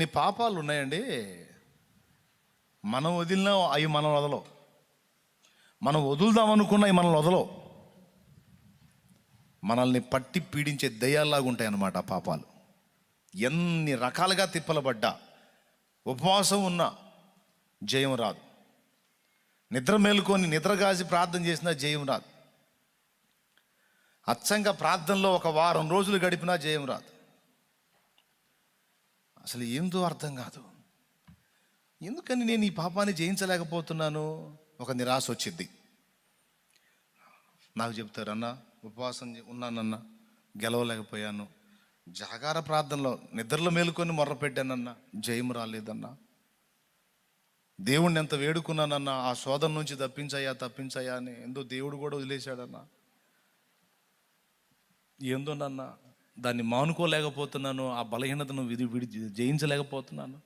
కొన్ని పాపాలు ఉన్నాయండి, మనం వదిలినా అవి మనం వదలవు, మనం వదులుదాం అనుకున్నా అవి మనం వదలవు. మనల్ని పట్టి పీడించే దయ్యాల్లాగా ఉంటాయి అన్నమాట ఆ పాపాలు. ఎన్ని రకాలుగా తిప్పలబడ్డా, ఉపవాసం ఉన్నా జయం రాదు, నిద్ర మేలుకొని నిద్రగాసి ప్రార్థన చేసినా జయం రాదు, అచ్చంగా ప్రార్థనలో ఒక వారం రోజులు గడిపినా జయం రాదు. అసలు ఏందో అర్థం కాదు. ఎందుకని నేను ఈ పాపాన్ని జయించలేకపోతున్నాను? ఒక నిరాశ వచ్చింది. నాకు చెప్తారన్నా, ఉపవాసం ఉన్నానన్నా గెలవలేకపోయాను, జాగార ప్రార్థనలో నిద్రలో మేలుకొని మొర్ర పెట్టానన్నా జయం రాలేదన్నా, దేవుణ్ణి ఎంత వేడుకున్నానన్నా ఆ శోధన నుంచి తప్పించాయా అని ఎందో దేవుడు కూడా వదిలేశాడన్నా. ఏందోనన్నా దాన్ని మానుకోలేకపోతున్నాను, ఆ బలహీనతను విడి జయించలేకపోతున్నాను.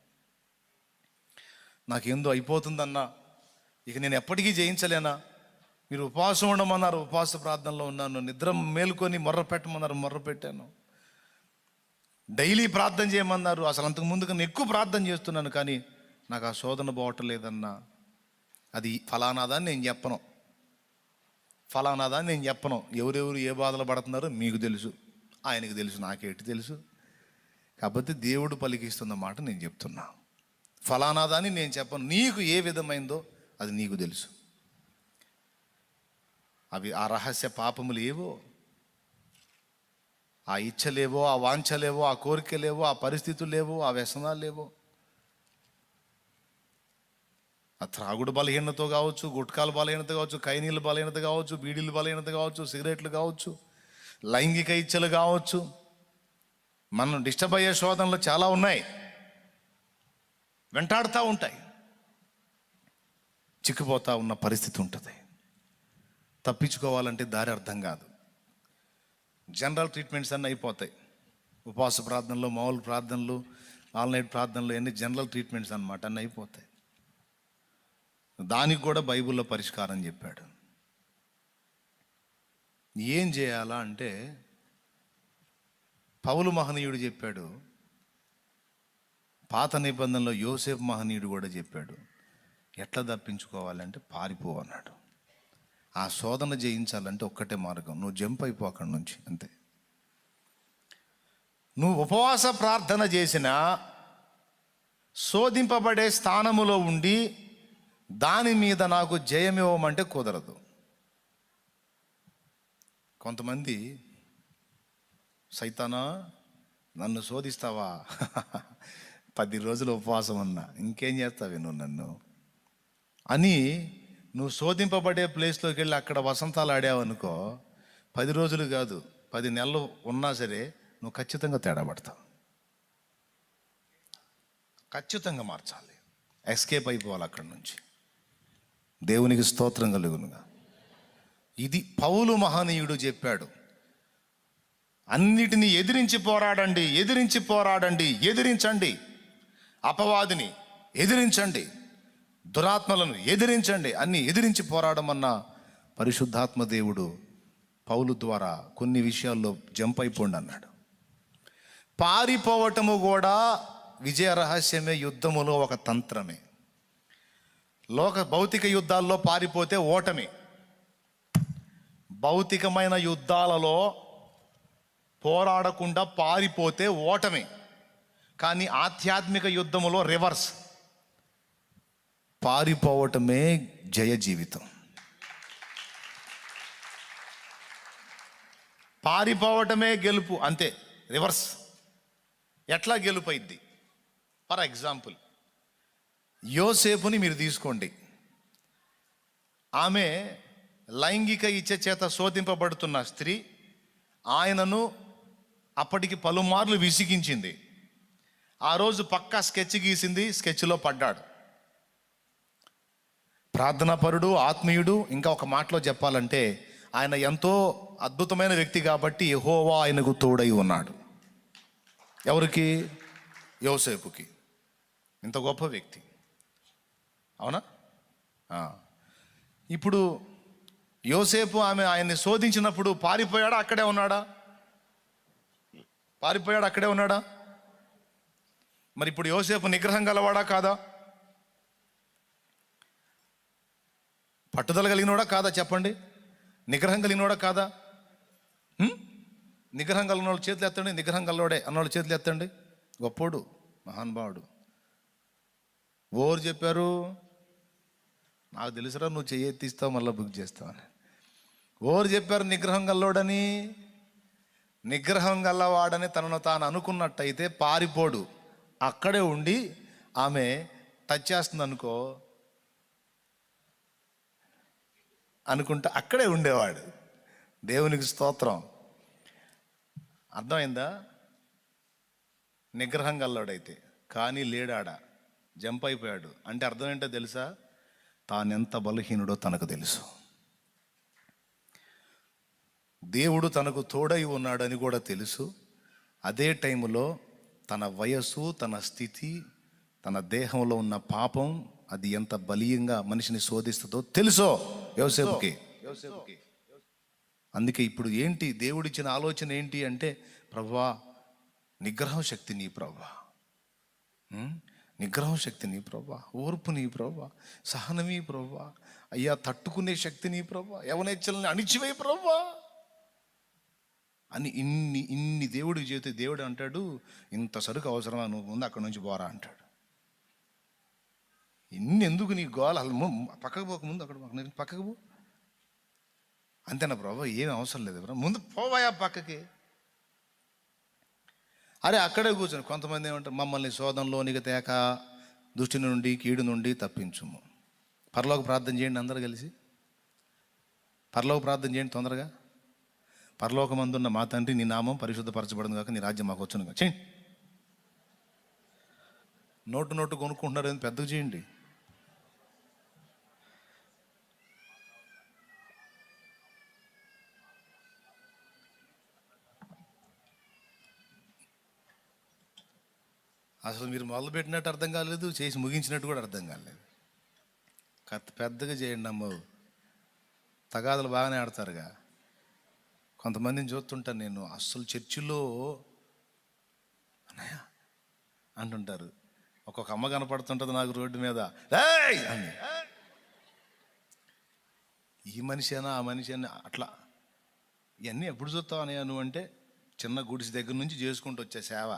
నాకేందో అయిపోతుందన్నా, ఇక నేను ఎప్పటికీ జయించలేనా? మీరు ఉపవాసం ఉండమన్నారు, ఉపవాస ప్రార్థనలో ఉన్నాను. నిద్ర మేలుకొని మొర్ర పెట్టమన్నారు, మొర్ర పెట్టాను. డైలీ ప్రార్థన చేయమన్నారు, అసలు అంతకు ముందు కన్నా ఎక్కువ ప్రార్థన చేస్తున్నాను, కానీ నాకు ఆ శోధన పోవటం లేదన్నా. అది ఫలానాదాన్ని నేను చెప్పను, ఫలానాదాన్ని నేను చెప్పను. ఎవరెవరు ఏ బాధలు పడుతున్నారో మీకు తెలుసు, ఆయనకు తెలుసు, నాకేంటి తెలుసు. కాకపోతే దేవుడు పలికిస్తున్న మాట నేను చెప్తున్నా. ఫలానాదాన్ని నేను చెప్పను, నీకు ఏ విధమైందో అది నీకు తెలుసు. అవి ఆ రహస్య పాపములు ఏవో, ఆ ఇచ్చలేవో, ఆ వాంఛలేవో, ఆ కోరికలేవో, ఆ పరిస్థితులు లేవో, ఆ వ్యసనాలు లేవో, ఆ త్రాగుడు బలహీనత కావచ్చు, గుట్కాల బలహీనత కావచ్చు, కైనీళ్ళ బలహీనత కావచ్చు, బీడీల బలహీనత కావచ్చు, సిగరెట్లు కావచ్చు, లైంగిక ఇచ్చలు కావచ్చు. మనం డిస్టర్బ్ అయ్యే శోధనలు చాలా ఉన్నాయి, వెంటాడుతూ ఉంటాయి. చిక్కుపోతా ఉన్న పరిస్థితి ఉంటుంది. తప్పించుకోవాలంటే దారి అర్థం కాదు. జనరల్ ట్రీట్మెంట్స్ అన్నీ అయిపోతాయి. ఉపవాస ప్రార్థనలు, మామూలు ప్రార్థనలు, ఆల్ నైట్ ప్రార్థనలు అన్నీ జనరల్ ట్రీట్మెంట్స్ అన్నమాట, అన్నీ అయిపోతాయి. దానికి కూడా బైబిల్లో పరిష్కారం చెప్పాడు. ఏం చేయాలా అంటే పౌలు మహనీయుడు చెప్పాడు, పాత నిబంధనలో యోసేపు మహనీయుడు కూడా చెప్పాడు. ఎట్లా తప్పించుకోవాలంటే పారిపో అన్నాడు. ఆ శోధన జయించాలంటే ఒక్కటే మార్గం, నువ్వు జంప్ అయిపో అక్కడి నుంచి, అంతే. నువ్వు ఉపవాస ప్రార్థన చేసినా శోధింపబడే స్థానములో ఉండి దాని మీద నాకు జయమివ్వమంటే కుదరదు. కొంతమంది, సైతానా నన్ను శోధిస్తావా, 10 రోజులు ఉపవాసం ఉన్నా, ఇంకేం చేస్తావే నువ్వు నన్ను అని నువ్వు శోధింపబడే ప్లేస్లోకి వెళ్ళి అక్కడ వసంతాలు ఆడావనుకో, 10 రోజులు కాదు 10 నెలలు ఉన్నా సరే నువ్వు ఖచ్చితంగా తేడా పడతావు. ఖచ్చితంగా మార్చాలి, ఎస్కేప్ అయిపోవాలి అక్కడి నుంచి. దేవునికి స్తోత్రం కలుగునుగా. ఇది పౌలు మహనీయుడు చెప్పాడు. అన్నిటినీ ఎదిరించి పోరాడండి, ఎదిరించి పోరాడండి, ఎదిరించండి. అపవాదిని ఎదిరించండి, దురాత్మలను ఎదిరించండి, అన్ని ఎదిరించి పోరాడమన్న పరిశుద్ధాత్మ దేవుడు పౌలు ద్వారా కొన్ని విషయాల్లో జంప్ అయిపోండి అన్నాడు. పారిపోవటము కూడా విజయ రహస్యమే, యుద్ధములో ఒక తంత్రమే. భౌతిక యుద్ధాల్లో పారిపోతే ఓటమి, భౌతికమైన యుద్ధాలలో పోరాడకుండా పారిపోతే ఓటమి. కానీ ఆధ్యాత్మిక యుద్ధములో రివర్స్, పారిపోవటమే జయ జీవితం. పారిపోవటమే గెలుపు, అంతే. రివర్స్ ఎట్లా గెలుపు అయింది? ఫర్ ఎగ్జాంపుల్, యోసేపుని మీరు తీసుకోండి. ఆమె లైంగిక ఇచ్చ చేత శోధింపబడుతున్న స్త్రీ, ఆయనను అప్పటికి పలుమార్లు విసిగించింది. ఆ రోజు పక్కా స్కెచ్ గీసింది, స్కెచ్లో పడ్డాడు. ప్రార్థనాపరుడు, ఆత్మీయుడు. ఇంకా ఒక మాటలో చెప్పాలంటే ఆయన ఎంతో అద్భుతమైన వ్యక్తి కాబట్టి యెహోవా ఆయనకు తోడై ఉన్నాడు. ఎవరికి? యోసేపుకి. ఇంత గొప్ప వ్యక్తి, అవునా? ఇప్పుడు యోసేపు ఆయన్ని శోధించినప్పుడు పారిపోయాడా, అక్కడే ఉన్నాడా? పారిపోయాడు, అక్కడే ఉన్నాడా? మరి ఇప్పుడు యోసేపు నిగ్రహం గలవాడా కాదా? పట్టుదల కలిగినోడా కాదా? చెప్పండి. నిగ్రహం కలిగినోడా కాదా? నిగ్రహం కలిగిన వాళ్ళు చేతులు ఎత్తండి. నిగ్రహం గలవాడే అన్నవాళ్ళు చేతులు ఎత్తండి. గొప్పోడు, మహానుభావుడు. ఓరు చెప్పారు? నాకు తెలుసురా, నువ్వు చెయ్యి ఎత్తిస్తావు మళ్ళీ బుక్ చేస్తావని. ఓరు చెప్పారు నిగ్రహం గల్లోడని? నిగ్రహం గల్లవాడని తనను తాను అనుకున్నట్టయితే పారిపోడు. అక్కడే ఉండి ఆమె టచ్ చేస్తుంది అనుకుంటా అక్కడే ఉండేవాడు. దేవునికి స్తోత్రం. అర్థమైందా? నిగ్రహం గల్లోడైతే. కానీ లేడాడ, జంప్ అయిపోయాడు. అంటే అర్థం ఏంటో తెలుసా? తానెంత బలహీనుడో తనకు తెలుసు. దేవుడు తనకు తోడై ఉన్నాడని కూడా తెలుసు. అదే టైంలో తన వయస్సు, తన స్థితి, తన దేహంలో ఉన్న పాపం అది ఎంత బలీయంగా మనిషిని శోధిస్తుందో తెలుసో యోసేపుకి. అందుకే ఇప్పుడు ఏంటి దేవుడిచ్చిన ఆలోచన ఏంటి అంటే, ప్రభువా నిగ్రహం శక్తి నీ ప్రభువా, నిగ్రహం శక్తి నీ ప్రభువా, ఓర్పు నీ ప్రభువా, సహనమీ ప్రభువా, అయ్యా తట్టుకునే శక్తి నీ ప్రభువా, యవనేచ్ఛలని అణిచివేయి ప్రభువా అని ఇన్ని దేవుడికి చేస్తే దేవుడు అంటాడు, ఇంత సరుకు అవసరమా, నువ్వు ముందు అక్కడి నుంచి పోరా అంటాడు. ఇన్ని ఎందుకు నీ గోల? పక్కకు పోక ముందు అక్కడ పక్కకు పో అంతేనా ప్రభు? ఏమి అవసరం లేదు బ్రో, ముందు పోవాయా పక్కకి. అరే అక్కడే కూర్చొని కొంతమంది ఏమంటారు, మమ్మల్ని శోధనలోనికి తేక దుష్టి నుండి కీడు నుండి తప్పించుము. పరలోక ప్రార్థన చేయండి అందరూ కలిసి. పరలోక ప్రార్థన చేయండి తొందరగా. పరలోకమందున్న మా తండ్రి, నీ నామం పరిశుద్ధపరచబడింది కాక, నీ రాజ్యం మాకు వచ్చును కాక. చేయండి. నోటు కొనుక్కుంటున్నారు, అని పెద్దగా చేయండి. అసలు మీరు మొదలుపెట్టినట్టు అర్థం కాలేదు, చేసి ముగించినట్టు కూడా అర్థం కాలేదు. పెద్దగా చేయండి అమ్మ. తగాదులు బాగానే ఆడతారుగా. కొంతమందిని చూస్తుంటాను నేను, అస్సలు చర్చిలో అన్నయ్య అంటుంటారు. ఒక్కొక్క అమ్మ కనపడుతుంటుంది నాకు రోడ్డు మీద, అని. ఈ మనిషి అయినా ఆ మనిషి అని అట్లా. ఇవన్నీ ఎప్పుడు చూస్తావు అన్నయ్య నువ్వు అంటే, చిన్న గుడిసి దగ్గర నుంచి చేసుకుంటూ వచ్చే సేవ.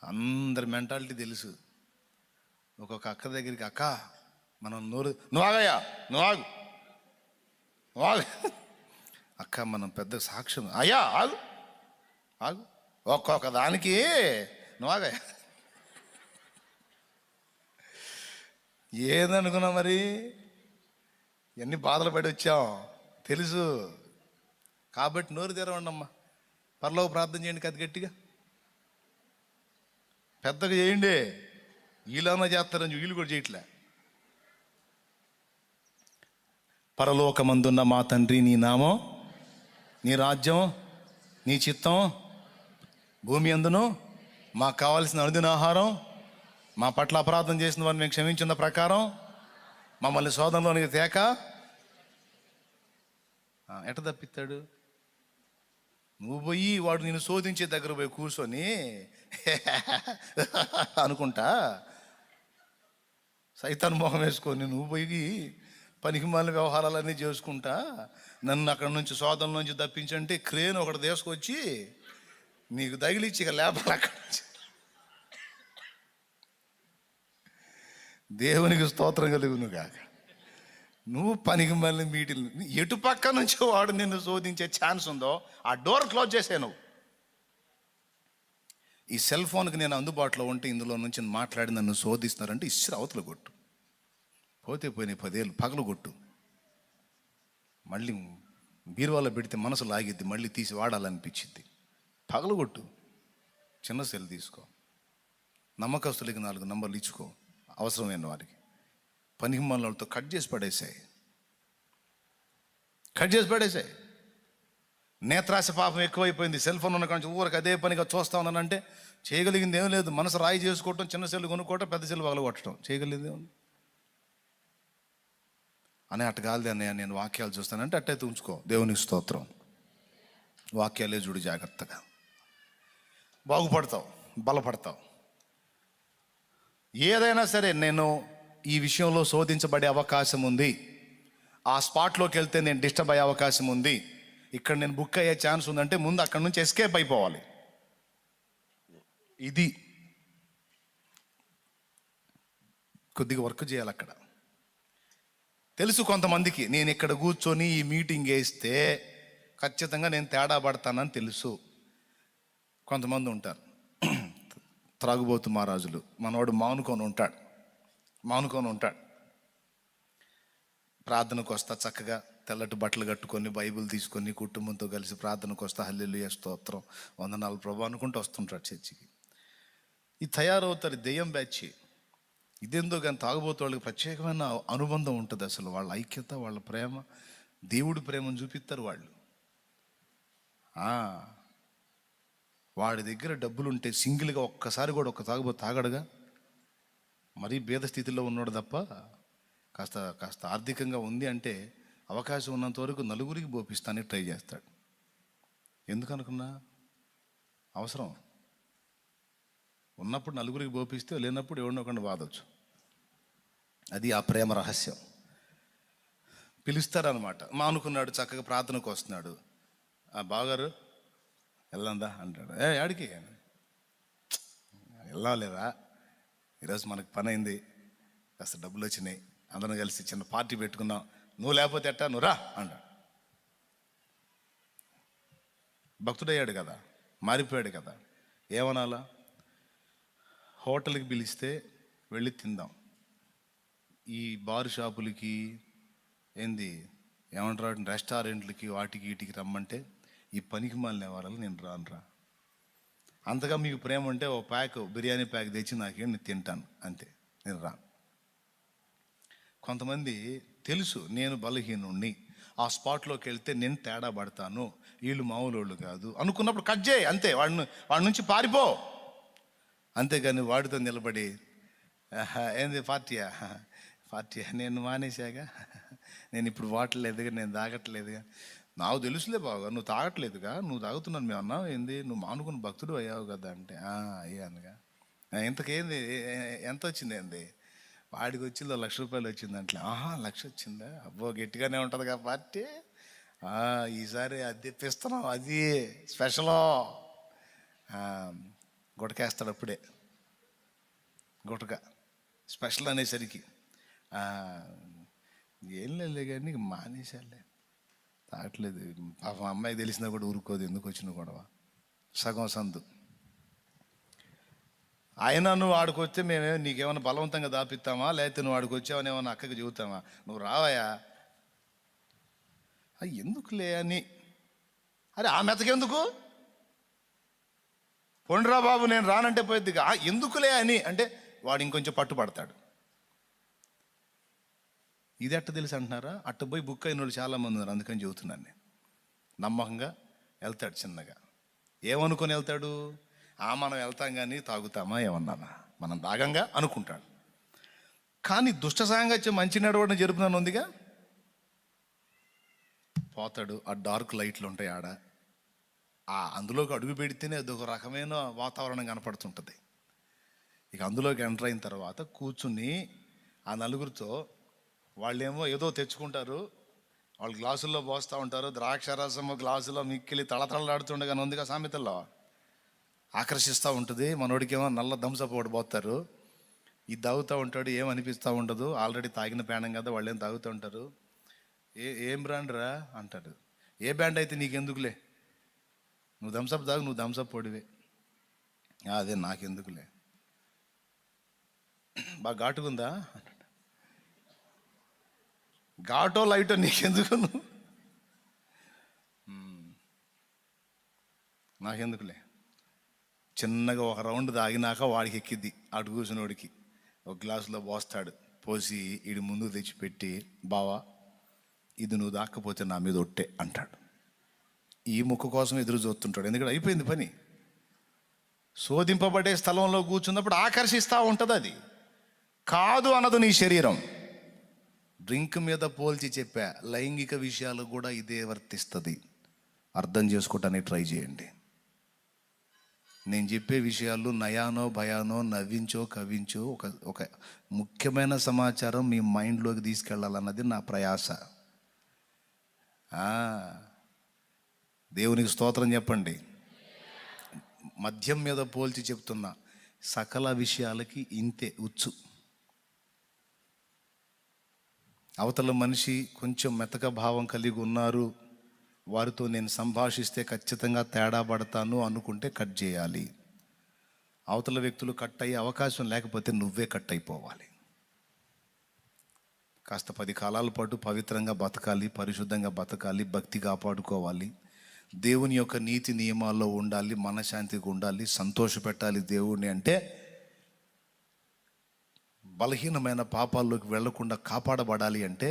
అందరి మెంటాలిటీ తెలుసు. ఒక్కొక్క అక్క దగ్గరికి, అక్క మనం నువ్వు ఆగయ్యా, నువ్వు ఆగు అక్క, మనం పెద్ద సాక్ష్యం, అయ్యా ఆగు ఆగు, ఒక్కొక్క దానికి నువ్వు ఆగయ్యా. ఏదనుకున్నా మరి, ఎన్ని బాధలు పడి వచ్చాం తెలుసు. కాబట్టి నోరు తెరవండి అమ్మా. పరలోక ప్రార్థన చేయండి కది గట్టిగా, పెద్దగా చేయండి. వీళ్ళన్నా చేస్తారని వీళ్ళు కూడా చేయట్లే. పరలోకమందున్న మా తండ్రి, నీ నామం, నీ రాజ్యం, నీ చిత్తం భూమి అందును మాకు కావాల్సిన అనుదిన ఆహారం, మా పట్ల అపరాధం చేసిన వారిని మేము క్షమించిన ప్రకారం మమ్మల్ని శోధనలోనికి తేక. ఎట తప్పిస్తాడు? నువ్వు పోయి వాడు నేను శోధించే దగ్గర పోయి కూర్చొని అనుకుంటా, సైతాన్ మొహం వేసుకొని నువ్వు పోయి పనికిమాలిన వ్యవహారాలన్నీ చేసుకుంటా నన్ను అక్కడ నుంచి శోధన నుంచి తప్పించంటే, క్రేన్ ఒకటి తీసుకొచ్చి నీకు తగిలిచ్చి ఇక లేపాలి అక్కడి నుంచి. దేవునికి స్తోత్రం కలుగును కాక. నువ్వు పనికి మళ్ళీ మీటిల్ ఎటు పక్క నుంచి వాడు నిన్ను శోధించే ఛాన్స్ ఉందో ఆ డోర్ క్లోజ్ చేసే. నువ్వు ఈ సెల్ ఫోన్కి నేను అందుబాటులో ఉంటే ఇందులో నుంచి మాట్లాడి నన్ను శోధిస్తున్నారంటే ఇస్త్రీ అవతల కొట్టు. పోతే పోయినాయి 10 ఏళ్ళు, పగలు కొట్టు. మళ్ళీ బీరువాలో పెడితే మనసు లాగిద్ది, మళ్ళీ తీసి వాడాలనిపించింది. పగలు కొట్టు. చిన్న సెల్ తీసుకో, నమ్మకస్తులకి 4 నంబర్లు ఇచ్చుకో, అవసరమైన వారికి. పనికి మనలతో కట్ చేసి పడేసాయి. నేత్రాశ పాపం ఎక్కువైపోయింది. సెల్ ఫోన్ ఉన్న కానీ ఊరికి అదే పనిగా చూస్తా ఉన్నానంటే చేయగలిగింది ఏం లేదు. మనసు రాయి చేసుకోవటం, చిన్న సెల్లు కొనుక్కోవటం, పెద్ద సెల్లు పగల కొట్టడం, చేయగలిగింది ఏముంది అని. అట్ట కాదు అన్నయ్య, నేను వాక్యాలు చూస్తానంటే అట్టయితే ఉంచుకో. దేవునికి స్తోత్రం. వాక్యాలే చూడు జాగ్రత్తగా. బాగుపడతావు, బలపడతావు. ఏదైనా సరే నేను ఈ విషయంలో శోధించబడే అవకాశం ఉంది, ఆ స్పాట్లోకి వెళ్తే నేను డిస్టర్బ్ అయ్యే అవకాశం ఉంది, ఇక్కడ నేను బుక్ అయ్యే ఛాన్స్ ఉందంటే ముందు అక్కడ నుంచి ఎస్కేప్ అయిపోవాలి. ఇది కొద్దిగా వర్క్ చేయాలి అక్కడ. తెలుసు కొంతమందికి నేను ఇక్కడ కూర్చొని ఈ మీటింగ్ వేస్తే ఖచ్చితంగా నేను తేడా పడతానని తెలుసు. కొంతమంది ఉంటారు త్రాగుబోతు మహారాజులు, మనవాడు మానుకొని ఉంటాడు. ప్రార్థనకు వస్తా చక్కగా తెల్లటి బట్టలు కట్టుకొని బైబిల్ తీసుకొని కుటుంబంతో కలిసి ప్రార్థనకు వస్తా, హల్లెలూయా స్తోత్రం వందనాలు ప్రభు అనుకుంటూ వస్తుంటాడు చర్చికి. ఈ తయారవుతారు దెయ్యం బ్యాచ్. ఇదేందో కానీ తాగుబోతు వాళ్ళకి ప్రత్యేకమైన అనుబంధం ఉంటుంది. అసలు వాళ్ళ ఐక్యత, వాళ్ళ ప్రేమ, దేవుడి ప్రేమను చూపిస్తారు వాళ్ళు. వాడి దగ్గర డబ్బులు ఉంటే సింగిల్గా ఒక్కసారి కూడా ఒక్క తాగుబోతు తాగడుగా. మరీ భేద స్థితిలో ఉన్నాడు తప్ప కాస్త ఆర్థికంగా ఉంది అంటే అవకాశం ఉన్నంత వరకు నలుగురికి బోపిస్తానే ట్రై చేస్తాడు. ఎందుకు అనుకున్నా అవసరం ఉన్నప్పుడు నలుగురికి బోపిస్తే, లేనప్పుడు ఎవరినొకరిని వాదొచ్చు. అది ఆ ప్రేమ రహస్యం. పిలుస్తారనమాట. అనుకున్నాడు చక్కగా ప్రార్థనకు వస్తున్నాడు. బావగారు వెళ్ళందా అంటాడు. ఆడికి వెళ్ళాలేరా, ఈరోజు మనకు పని అయింది, కాస్త డబ్బులు వచ్చినాయి, అందరం కలిసి చిన్న పార్టీ పెట్టుకున్నాం, నువ్వు లేకపోతే ఎట్టా, నువ్వు రా అంటాడు. భక్తుడయ్యాడు కదా, మారిపోయాడు కదా, ఏమనాలా? హోటల్కి పిలిస్తే వెళ్ళి తిందాం, ఈ బార్ షాపులకి ఏమంటారు రెస్టారెంట్లకి వాటికి వీటికి రమ్మంటే ఈ పనికి మాలిన వాళ్ళని నేను రానురా. అంతగా మీకు ప్రేమ ఉంటే ఓ బిర్యానీ ప్యాక్ తెచ్చి నాకేం నేను తింటాను, అంతే, నేను రాను. కొంతమంది తెలుసు నేను బలహీనుణ్ణి, ఆ స్పాట్లోకి వెళ్తే నేను తేడా పడతాను, వీళ్ళు మామూలు కాదు అనుకున్నప్పుడు కట్ చేయి, అంతే. వాడి నుంచి పారిపో. అంతేగాని వాడితో నిలబడి పార్టీయా నేను మానేశాగా, నేను ఇప్పుడు వాటలేదుగా, నేను తాగట్లేదుగా, నాకు తెలుసులే బాగా నువ్వు తాగట్లేదుగా, నువ్వు తాగుతున్నాను మేము అన్నావు, నువ్వు మానుకున్న భక్తుడు అయ్యావు కదా అంటే అయ్యానుగా. ఇంతకేంది, ఎంత వచ్చింది? వాడికి వచ్చిందో 1,00,000 రూపాయలు వచ్చిందంటే. 1,00,000 వచ్చిందా, అబ్బో గట్టిగానే ఉంటుందిగా పార్టీ, ఈసారి అది తెప్పిస్తున్నాం, అది స్పెషల్. గుటకేస్తాడు అప్పుడే, గుటక స్పెషల్ అనేసరికి ఏం లేదు కానీ మానేశాలే, తాగట్లేదు. పాపం అమ్మాయికి తెలిసినా కూడా ఊరుకోదు, ఎందుకు వచ్చిన గొడవ, సగం సందు. అయినా నువ్వు ఆడుకొస్తే మేమేమో నీకేమైనా బలవంతంగా దాపిస్తామా, లేకపోతే నువ్వు ఆడుకొచ్చావని ఏమన్నా అక్కకి చెబుతామా, నువ్వు రావయా, ఎందుకులే అని. అరే ఆ మెతకెందుకు, పొండ్రా బాబు నేను రానంటే పోయిద్దిగా, ఎందుకులే అని అంటే వాడు ఇంకొంచెం పట్టుపడతాడు. ఇది ఎట్ట తెలుసు అంటున్నారా? అట్ట పోయి బుక్ అయిన వాళ్ళు చాలామంది ఉన్నారు, అందుకని చెబుతున్నాను నేను. నమ్మకంగా వెళ్తాడు చిన్నగా, ఏమనుకొని వెళ్తాడు, మనం వెళ్తాం కానీ తాగుతామా ఏమన్నానా, మనం తాగంగా అనుకుంటాడు. కానీ దుష్ట సాంగత్యం మంచి నడవడం జరుపుతాను ఉందిగా, పోతాడు. ఆ డార్క్ లైట్లు ఉంటాయి ఆడ, అందులోకి అడుగు పెడితేనే అదొక రకమైన వాతావరణం కనపడుతుంటుంది. ఇక అందులోకి ఎంటర్ అయిన తర్వాత కూర్చుని ఆ నలుగురితో, వాళ్ళేమో ఏదో తెచ్చుకుంటారు, వాళ్ళు గ్లాసుల్లో పోస్తూ ఉంటారు, ద్రాక్ష రసము గ్లాసులో మిక్కిలి తళతళలాడుతుండగానే ఉందిగా సామెతల్లో, ఆకర్షిస్తూ ఉంటుంది. మనోడికేమో నల్ల థమ్సప్ ఒకటి పోతారు, ఇది తాగుతూ ఉంటాడు, ఏమనిపిస్తూ ఉండదు, ఆల్రెడీ తాగిన పేణం కదా, వాళ్ళు ఏం తాగుతూ ఉంటారు. ఏం బ్రాండ్ రా అంటాడు. ఏ బ్రాండ్ అయితే నీకెందుకులే, నువ్వు థమ్సప్ తాగు, నువ్వు థమ్సప్ పొడివే, అదే నాకెందుకులే, బాగా ఘాటుకుందా, ఘాటో లైటో నీకెందుకు, నాకెందుకులే. చిన్నగా ఒక రౌండ్ తాగినాక వాడికి ఎక్కిద్ది, అటు కూర్చున్నోడికి ఒక గ్లాసులో పోస్తాడు, పోసి వీడి ముందు తెచ్చిపెట్టి, బావా ఇది నువ్వు దాక్కపోతే నా మీద ఒట్టే అంటాడు. ఈ ముక్కు కోసం ఎదురు చూస్తుంటాడు, ఎందుకంటే అయిపోయింది పని. శోధింపబడే స్థలంలో కూర్చున్నప్పుడు ఆకర్షిస్తూ ఉంటుంది, అది కాదు అన్నది నీ శరీరం. డ్రింక్ మీద పోల్చి చెప్పా, లైంగిక విషయాలు కూడా ఇదే వర్తిస్తుంది. అర్థం చేసుకోవటానికి ట్రై చేయండి. నేను చెప్పే విషయాలు నయానో భయానో నవ్వించో కవించో ఒక ముఖ్యమైన సమాచారం మీ మైండ్లోకి తీసుకెళ్ళాలన్నది నా ప్రయాస. దేవునికి స్తోత్రం చెప్పండి. మద్యం మీద పోల్చి చెప్తున్నా, సకల విషయాలకి ఇంతే ఉచ్చు. అవతల మనిషి కొంచెం మెతక భావం కలిగి ఉన్నారు, వారితో నేను సంభాషిస్తే ఖచ్చితంగా తేడా పడతాను అనుకుంటే కట్ చేయాలి. అవతల వ్యక్తులు కట్ అయ్యే అవకాశం లేకపోతే నువ్వే కట్ అయిపోవాలి. కాస్త 10 కాలాల పాటు పవిత్రంగా బతకాలి, పరిశుద్ధంగా బతకాలి, భక్తి కాపాడుకోవాలి, దేవుని యొక్క నీతి నియమాల్లో ఉండాలి, మనశ్శాంతిగా ఉండాలి, సంతోషపెట్టాలి దేవుణ్ణి అంటే బలహీనమైన పాపాల్లోకి వెళ్లకుండా కాపాడబడాలి అంటే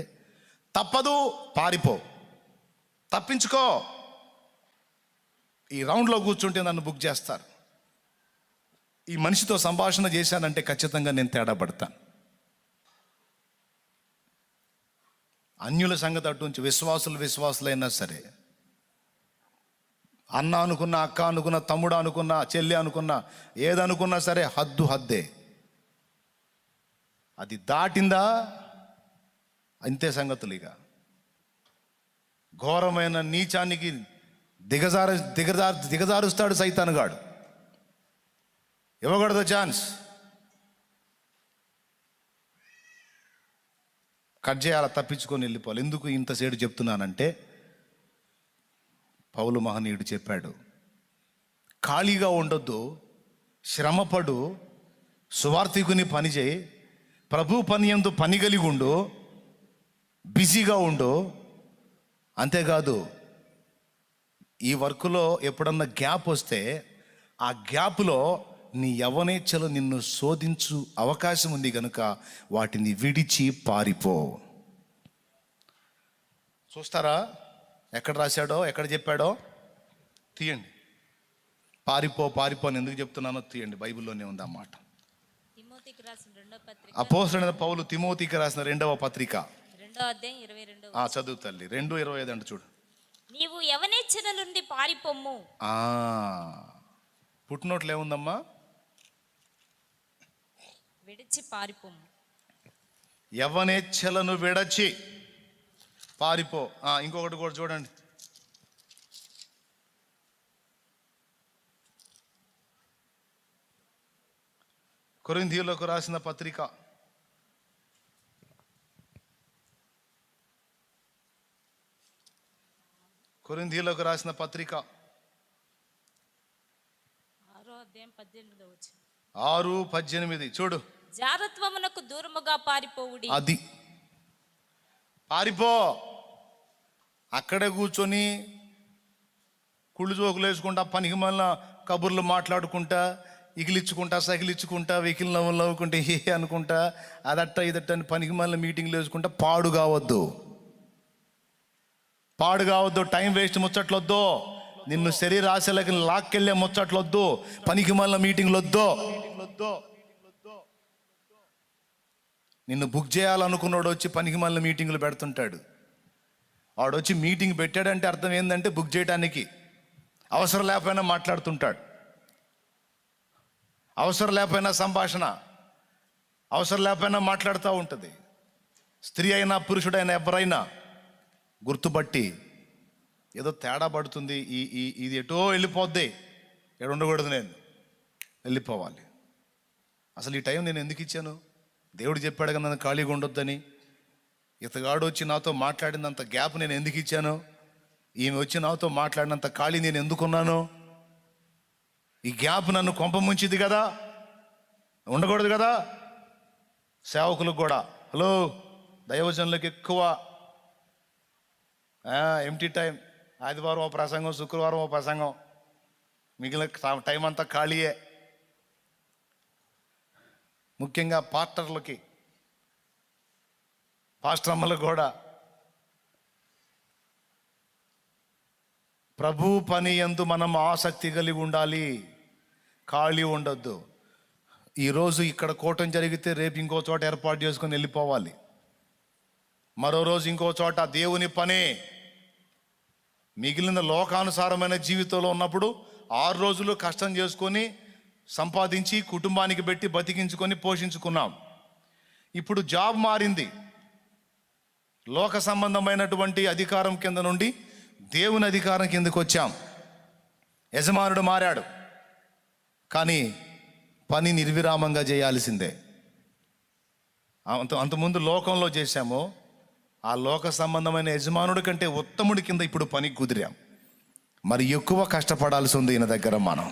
తప్పదు, పారిపో, తప్పించుకో. ఈ రౌండ్లో కూర్చుంటే నన్ను బుక్ చేస్తారు. ఈ మనిషితో సంభాషణ చేశానంటే ఖచ్చితంగా నేను తేడా పడతాను. అన్యుల సంగతి అటు నుంచి విశ్వాసులైనా సరే, అన్న అనుకున్నా, అక్క అనుకున్నా, తమ్ముడు అనుకున్నా, చెల్లి అనుకున్నా, ఏదనుకున్నా సరే హద్దే. అది దాటిందా అంతే సంగతులు. ఇక ఘోరమైన నీచానికి దిగజారుస్తాడు సైతానుగాడు. ఇవ్వకూడదు ఛాన్స్. కట్ చేయాలి, తప్పించుకొని వెళ్ళిపోవాలి. ఎందుకు ఇంతసేపు చెప్తున్నానంటే, పౌలు మహనీయుడు చెప్పాడు, ఖాళీగా ఉండొద్దు, శ్రమపడు, సువార్థికుని పని చేయి, ప్రభు పని యందు పని కలిగి ఉండు, బిజీగా ఉండు. అంతేకాదు, ఈ వర్క్లో ఎప్పుడన్నా గ్యాప్ వస్తే ఆ గ్యాప్లో నీ యవ్వనేచ్ఛలు నిన్ను శోధించు అవకాశం ఉంది కనుక వాటిని విడిచి పారిపో. చూస్తారా ఎక్కడ రాశాడో, ఎక్కడ చెప్పాడో? తీయండి. పారిపో అని ఎందుకు చెప్తున్నానో తీయండి, బైబిల్లోనే ఉంది ఆ మాట. అపోస్తలుడైన పౌలు తిమోతికి రాసిన 2వ పత్రిక 2వ అధ్యాయం 22. చదువు తల్లి. 2:25 అంటే చూడు. నీవు యవనేచ్ఛల నుండి పారిపోమ్ము. పుట్టినోట్లు ఏముందమ్మా? విడిచి పారిపోమ్ము. యవనేచ్ఛలను విడచి పారిపో. ఇంకొకటి కూడా చూడండి. కొరింథీయులకు రాసిన పత్రిక 6:18 చూడు. జారత్వమునకు దూరముగా పారిపోవుడి. అది పారిపో. అక్కడే కూర్చొని కుళ్ళు జోకులు వేసుకుంటా, పనికి మళ్ళీ కబుర్లు మాట్లాడుకుంటా, ఇగిలిచ్చుకుంటా, సగిలిచ్చుకుంటా, వెకిలి నవ్వులు నవ్వుకుంటా, అనుకుంటా, అదట్ట ఇదట్ట అని పనికి మళ్ళీ మీటింగ్లు వేసుకుంటా పాడు కావద్దు. టైం వేస్ట్ ముచ్చట్లొద్దు. నిన్ను శరీరాశలకి లాక్కెళ్ళే ముచ్చట్లొద్దు. పనికి మళ్ళీ మీటింగ్లు వద్దు. నిన్ను బుక్ చేయాలనుకున్నాడు వచ్చి పనికి మళ్ళీ మీటింగ్లు పెడుతుంటాడు. వాడు వచ్చి మీటింగ్ పెట్టాడంటే అర్థం ఏంటంటే బుక్ చేయడానికి. అవసరం లేకపోయినా మాట్లాడుతుంటాడు, అవసరం లేకపోయినా సంభాషణ, అవసరం లేకపోయినా మాట్లాడుతూ ఉంటుంది. స్త్రీ అయినా పురుషుడైనా ఎవరైనా గుర్తుపట్టి ఏదో తేడా పడుతుంది, ఇది ఎటో వెళ్ళిపోద్ది, ఎక్కడ ఉండకూడదు, నేను వెళ్ళిపోవాలి. అసలు ఈ టైం నేను ఎందుకు ఇచ్చాను? దేవుడు చెప్పాడు కదా నన్ను ఖాళీగా ఉండొద్దని. ఇతగాడు వచ్చి నాతో మాట్లాడినంత గ్యాప్ నేను ఎందుకు ఇచ్చాను? ఈమె వచ్చి నాతో మాట్లాడినంత ఖాళీ నేను ఎందుకున్నాను? ఈ గ్యాప్ నన్ను కొంప ముంచిది కదా, ఉండకూడదు కదా. సేవకులకు కూడా, హలో, దైవజనులకు ఎక్కువ ఎంటీ టైం. ఆదివారం ఓ ప్రసంగం, శుక్రవారం ఓ ప్రసంగం, మిగిలిన టైం అంతా ఖాళీయే. ముఖ్యంగా పాస్టర్లకి, పాస్టర్ అమ్మలకు కూడా ప్రభు పని యందు మనం ఆసక్తి కలిగి ఉండాలి, ఖాళీ ఉండొద్దు. ఈరోజు ఇక్కడ కూటం జరిగితే రేపు ఇంకో చోట ఏర్పాటు చేసుకొని వెళ్ళిపోవాలి. మరో రోజు ఇంకో చోట దేవుని పనే. మిగిలిన లోకానుసారమైన జీవితంలో ఉన్నప్పుడు 6 రోజులు కష్టం చేసుకొని సంపాదించి కుటుంబానికి పెట్టి బతికించుకొని పోషించుకున్నాం. ఇప్పుడు జాబ్ మారింది. లోక సంబంధమైనటువంటి అధికారం కింద నుండి దేవుని అధికారం కిందకు వచ్చాం. యజమానుడు మారాడు, కానీ పని నిర్విరామంగా చేయాల్సిందే. అంతకుముందు లోకంలో చేశామో ఆ లోక సంబంధమైన యజమానుడి కంటే ఉత్తముడి కింద ఇప్పుడు పని కుదిరాం. మరి ఎక్కువ కష్టపడాల్సి ఉంది ఈయన దగ్గర మనం.